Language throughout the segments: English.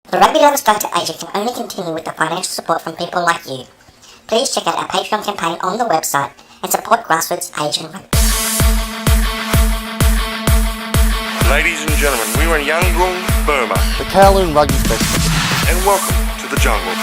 The Rugby Lovers Guide to Asia can only continue with the financial support from people like you. Please check out our Patreon campaign on the website and support grassroots Asian rugby. Ladies and gentlemen, we are in Yangon, Burma. The Kowloon RugbyFest. And welcome to the jungle.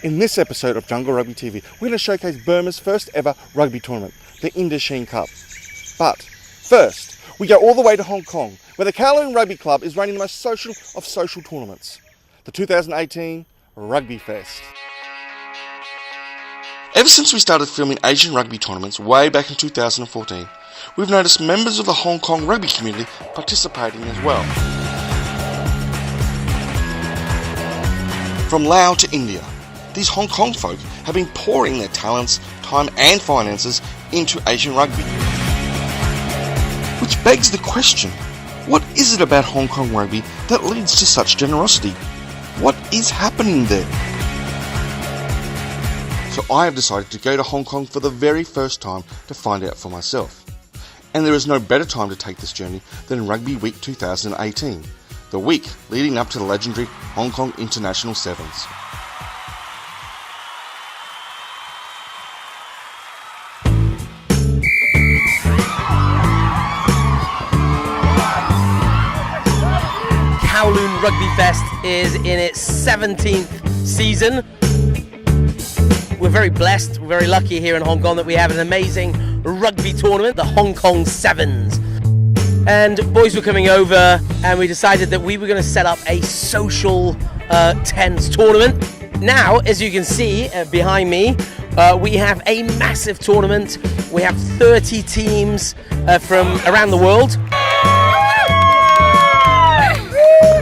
In this episode of Jungle Rugby TV, we're going to showcase Burma's first ever rugby tournament, the Indochine Cup. But first, we go all the way to Hong Kong, where the Kowloon Rugby Club is running the most social of social tournaments, the 2018 RugbyFest. Ever since we started filming Asian rugby tournaments way back in 2014, we've noticed members of the Hong Kong rugby community participating as well. From Laos to India, these Hong Kong folk have been pouring their talents, time and finances into Asian rugby. Which begs the question, what is it about Hong Kong rugby that leads to such generosity? What is happening there? So I have decided to go to Hong Kong for the very first time to find out for myself. And there is no better time to take this journey than Rugby Week 2018, the week leading up to the legendary Hong Kong International Sevens. Kowloon RugbyFest is in its 17th season. We're very blessed, we're very lucky here in Hong Kong that we have an amazing rugby tournament, the Hong Kong Sevens. And boys were coming over and we decided that we were going to set up a social tents tournament. Now, as you can see behind me, we have a massive tournament. We have 30 teams from around the world.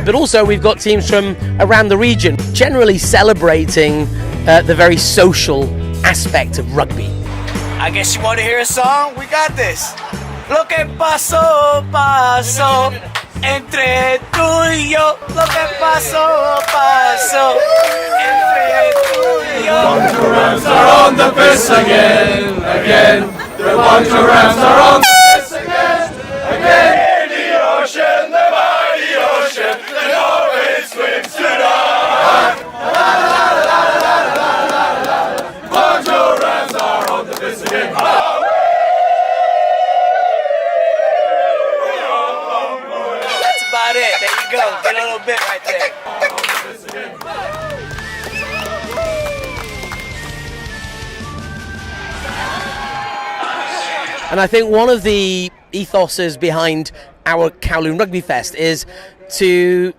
But also we've got teams from around the region, generally celebrating the very social aspect of rugby. I guess you want to hear a song? We got this. Lo que pasó, pasó entre tú y yo. Lo que pasó, pasó entre tú y yo. Wanderers are on the piss again, again. The wanderers are on the piss again, again. In the ocean, the mighty ocean, the north swims tonight. Wanderers are on the piss again. That's about it. There you go. Get a little bit right there. And I think one of the ethoses behind our Kowloon RugbyFest is to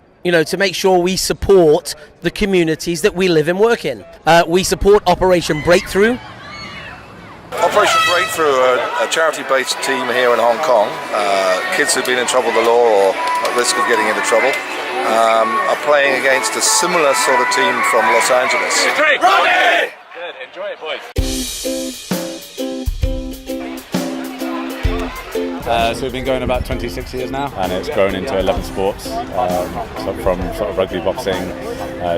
make sure we support the communities that we live and work in. We support Operation Breakthrough. Operation Breakthrough are a charity-based team here in Hong Kong. Kids who've been in trouble with the law or at risk of getting into trouble are playing against a similar sort of team from Los Angeles. Ready! Good. Enjoy it, boys. So we've been going about 26 years now, and it's grown into 11 sports, so from sort of rugby, boxing,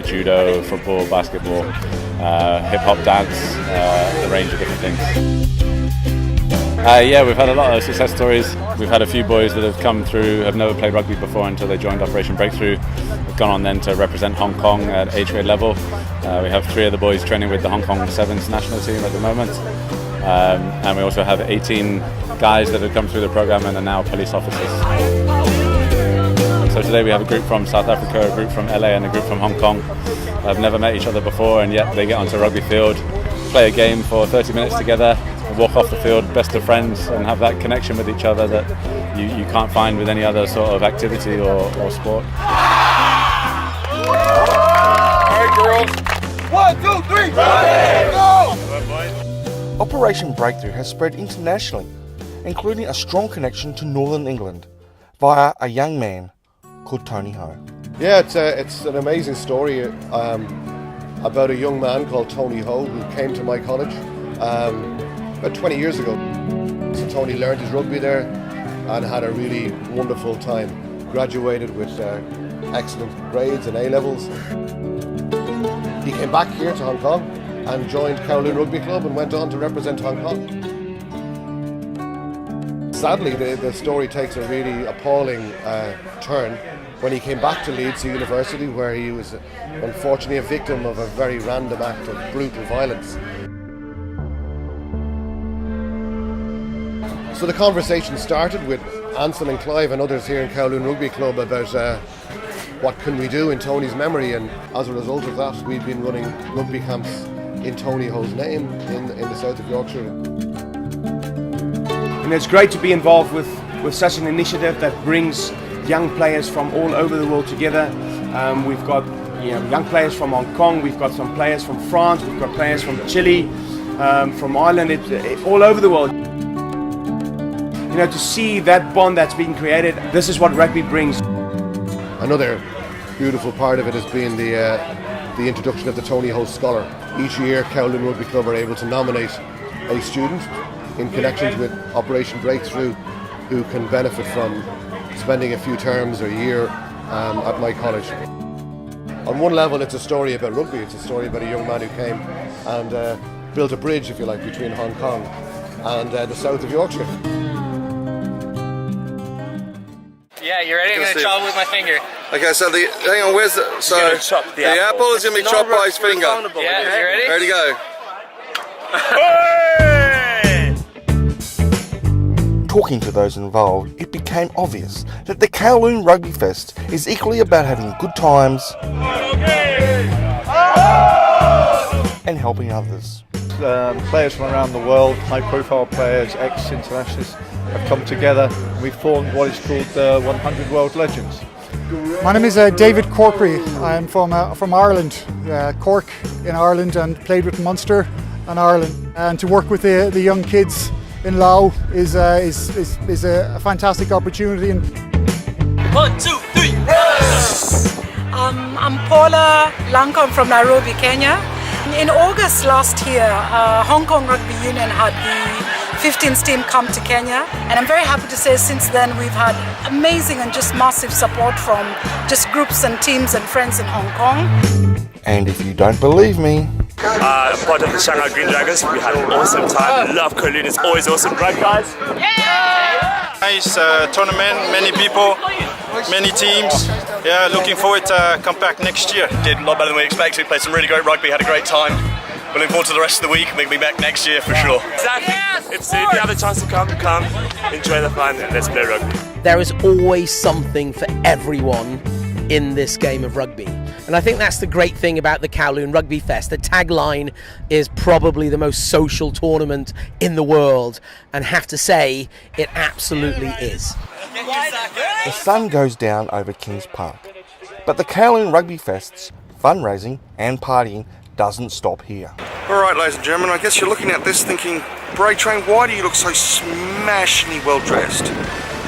judo, football, basketball, hip-hop, dance, a range of different things. We've had a lot of success stories. We've had a few boys that have come through, have never played rugby before until they joined Operation Breakthrough. Have gone on then to represent Hong Kong at age grade level. We have 3 of the boys training with the Hong Kong Sevens national team at the moment. And we also have 18 guys that have come through the program and are now police officers. So today we have a group from South Africa, a group from LA and a group from Hong Kong. I've never met each other before, and yet they get onto a rugby field, play a game for 30 minutes together, and walk off the field best of friends and have that connection with each other that you can't find with any other sort of activity or sport. All right, girls. 1, 2, 3, ready, go! Operation Breakthrough has spread internationally, including a strong connection to Northern England via a young man called Tony Ho. Yeah, it's an amazing story about a young man called Tony Ho who came to my college about 20 years ago. Tony learned his rugby there and had a really wonderful time. Graduated with excellent grades and A-levels. He came back here to Hong Kong and joined Kowloon Rugby Club and went on to represent Hong Kong. Sadly, the story takes a really appalling turn when he came back to Leeds University, where he was unfortunately a victim of a very random act of brutal violence. So the conversation started with Ansel and Clive and others here in Kowloon Rugby Club about what can we do in Tony's memory, and as a result of that we've been running rugby camps in Tony Ho's name in the south of Yorkshire. And it's great to be involved with such an initiative that brings young players from all over the world together. We've got young players from Hong Kong, we've got some players from France, we've got players from Chile, from Ireland, all over the world. To see that bond that's being created, this is what rugby brings. Another beautiful part of it has been the introduction of the Tony Ho Scholar. Each year Kowloon Rugby Club are able to nominate a student in connections with Operation Breakthrough who can benefit from spending a few terms or a year at my college. On one level it's a story about rugby, it's a story about a young man who came and built a bridge, if you like, between Hong Kong and the south of Yorkshire. Yeah, you ready? I'm going to chop with my finger. Okay, so hang on, where's the apple is going to be chopped by his finger. Yeah, you ready? Ready to go. Talking to those involved, it became obvious that the Kowloon RugbyFest is equally about having good times and helping others. Players from around the world, high-profile players, ex-internationals, have come together. We formed what is called the 100 World Legends. My name is David Corkery. I'm from Ireland, Cork in Ireland, and played with Munster and Ireland. And to work with the young kids in Laos is a fantastic opportunity. 1, 2, 3. I'm Paula Lanka from Nairobi, Kenya. In August last year, Hong Kong Rugby Union had the 15th team come to Kenya, and I'm very happy to say since then we've had amazing and just massive support from just groups and teams and friends in Hong Kong. And if you don't believe me, part of the Shanghai Green Dragons, we had an awesome time. Love Kowloon, it's always awesome, right guys? Yeah! Nice tournament, many people, many teams. Yeah, looking forward to come back next year. Did a lot better than we expected, played some really great rugby, had a great time. We're looking forward to the rest of the week, we'll be back next year for sure. Exactly, if you have the chance to come, enjoy the fun and let's play rugby. There is always something for everyone in this game of rugby. And I think that's the great thing about the Kowloon RugbyFest. The tagline is probably the most social tournament in the world, and have to say, it absolutely is. The sun goes down over Kings Park, but the Kowloon RugbyFest's fundraising and partying doesn't stop here. Alright, ladies and gentlemen, I guess you're looking at this thinking, Bray Train, why do you look so smashingly well dressed?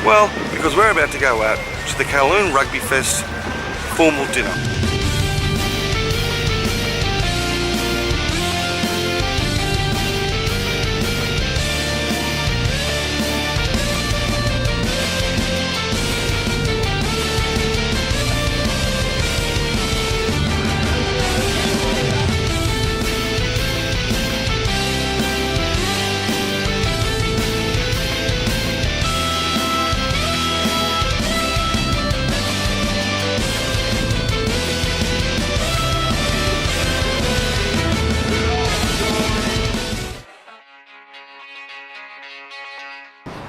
Well, because we're about to go out to the Kowloon RugbyFest formal dinner.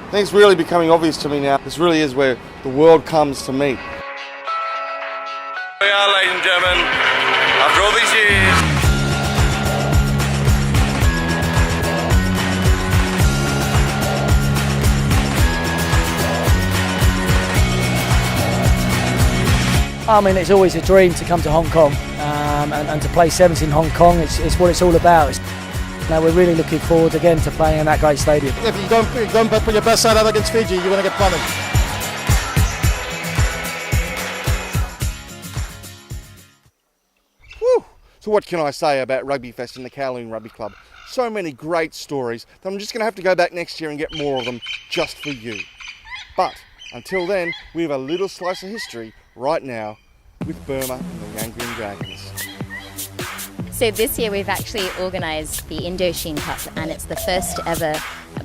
I think it's really becoming obvious to me now. This really is where the world comes to meet. Here we are, ladies and gentlemen, after all these years. I mean, it's always a dream to come to Hong Kong and to play sevens in Hong Kong. It's what it's all about. Now we're really looking forward again to playing in that great stadium. If you don't put your best side out against Fiji, you're going to get punished. Woo! So what can I say about RugbyFest and the Kowloon Rugby Club? So many great stories that I'm just going to have to go back next year and get more of them just for you. But until then, we have a little slice of history right now with Burma and the Yangon Dragons. So this year we've actually organised the Indochine Cup, and it's the first ever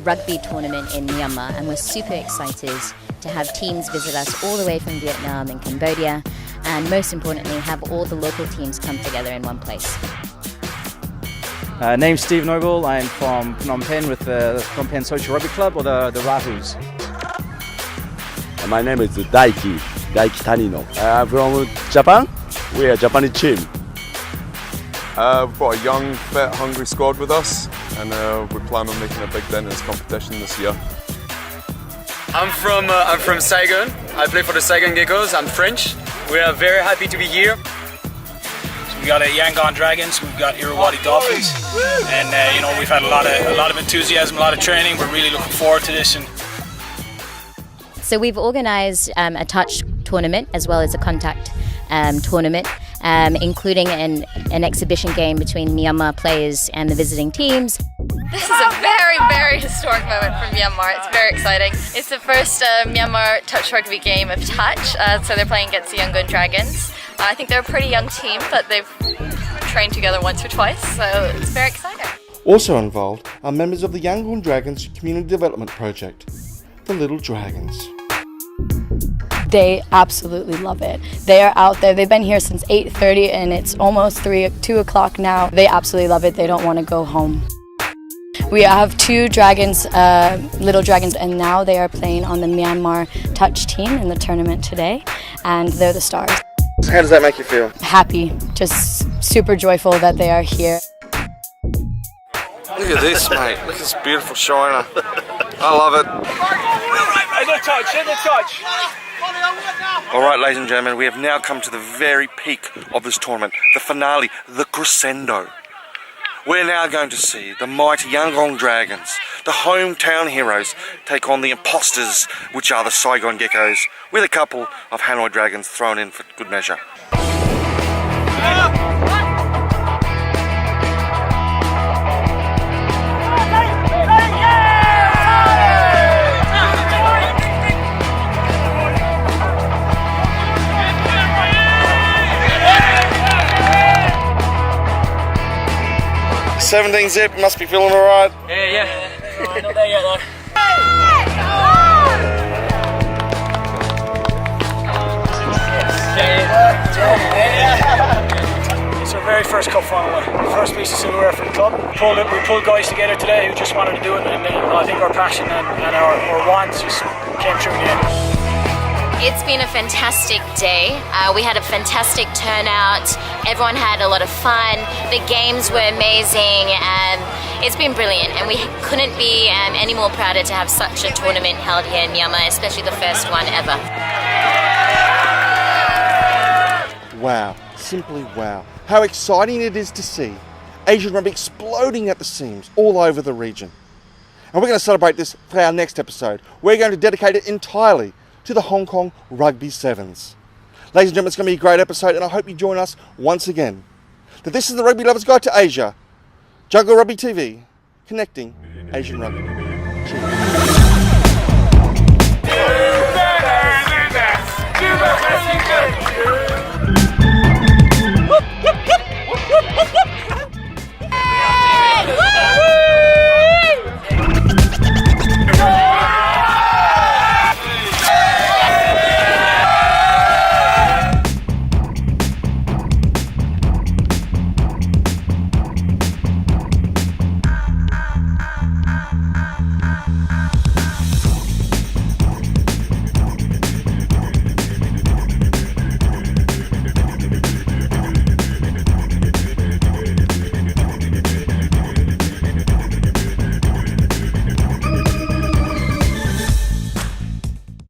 rugby tournament in Myanmar, and we're super excited to have teams visit us all the way from Vietnam and Cambodia, and most importantly have all the local teams come together in one place. Name's Steve Noble. I'm from Phnom Penh with the Phnom Penh Social Rugby Club, or the Rahus. My name is Daiki Tanino. I'm from Japan. We are Japanese team. We've got a young, fit, hungry squad with us, and we plan on making a big dent in this competition this year. I'm from Saigon. I play for the Saigon Geckos. I'm French. We are very happy to be here. So we got Yangon Dragons. We've got Irrawaddy Dolphins, and you know, we've had a lot of enthusiasm, a lot of training. We're really looking forward to this. So we've organised a touch tournament as well as a contact tournament, including an exhibition game between Myanmar players and the visiting teams. This is a very, very historic moment for Myanmar. It's very exciting. It's the first Myanmar touch rugby game of touch, so they're playing against the Yangon Dragons. I think they're a pretty young team, but they've trained together once or twice, so it's very exciting. Also involved are members of the Yangon Dragons Community Development Project, the Little Dragons. They absolutely love it. They are out there. They've been here since 8:30 and it's almost 2 o'clock now. They absolutely love it. They don't want to go home. We have 2 dragons, little dragons, and now they are playing on the Myanmar touch team in the tournament today, and they're the stars. How does that make you feel? Happy, just super joyful that they are here. Look at this, mate. Look at this beautiful shiner. I love it. In the touch. All right, ladies and gentlemen, we have now come to the very peak of this tournament, the finale, the crescendo. We're now going to see the mighty Yangon Dragons, the hometown heroes, take on the imposters, which are the Saigon Geckos, with a couple of Hanoi Dragons thrown in for good measure. 17 zip, must be feeling alright. Yeah. Not there yet though. It's our very first cup final, first piece of silverware for the club. We pulled guys together today who just wanted to do it, and I think our passion and our wants just came true in the end. It's been a fantastic day. We had a fantastic turnout. Everyone had a lot of fun. The games were amazing. It's been brilliant, and we couldn't be any more prouder to have such a tournament held here in Myanmar, especially the first one ever. Wow, simply wow. How exciting it is to see Asian Rugby exploding at the seams all over the region. And we're going to celebrate this for our next episode. We're going to dedicate it entirely to the Hong Kong Rugby Sevens. Ladies and gentlemen, it's going to be a great episode, and I hope you join us once again. That this is the Rugby Lovers Guide to Asia, Jungle Rugby TV, connecting Asian Rugby. Cheers.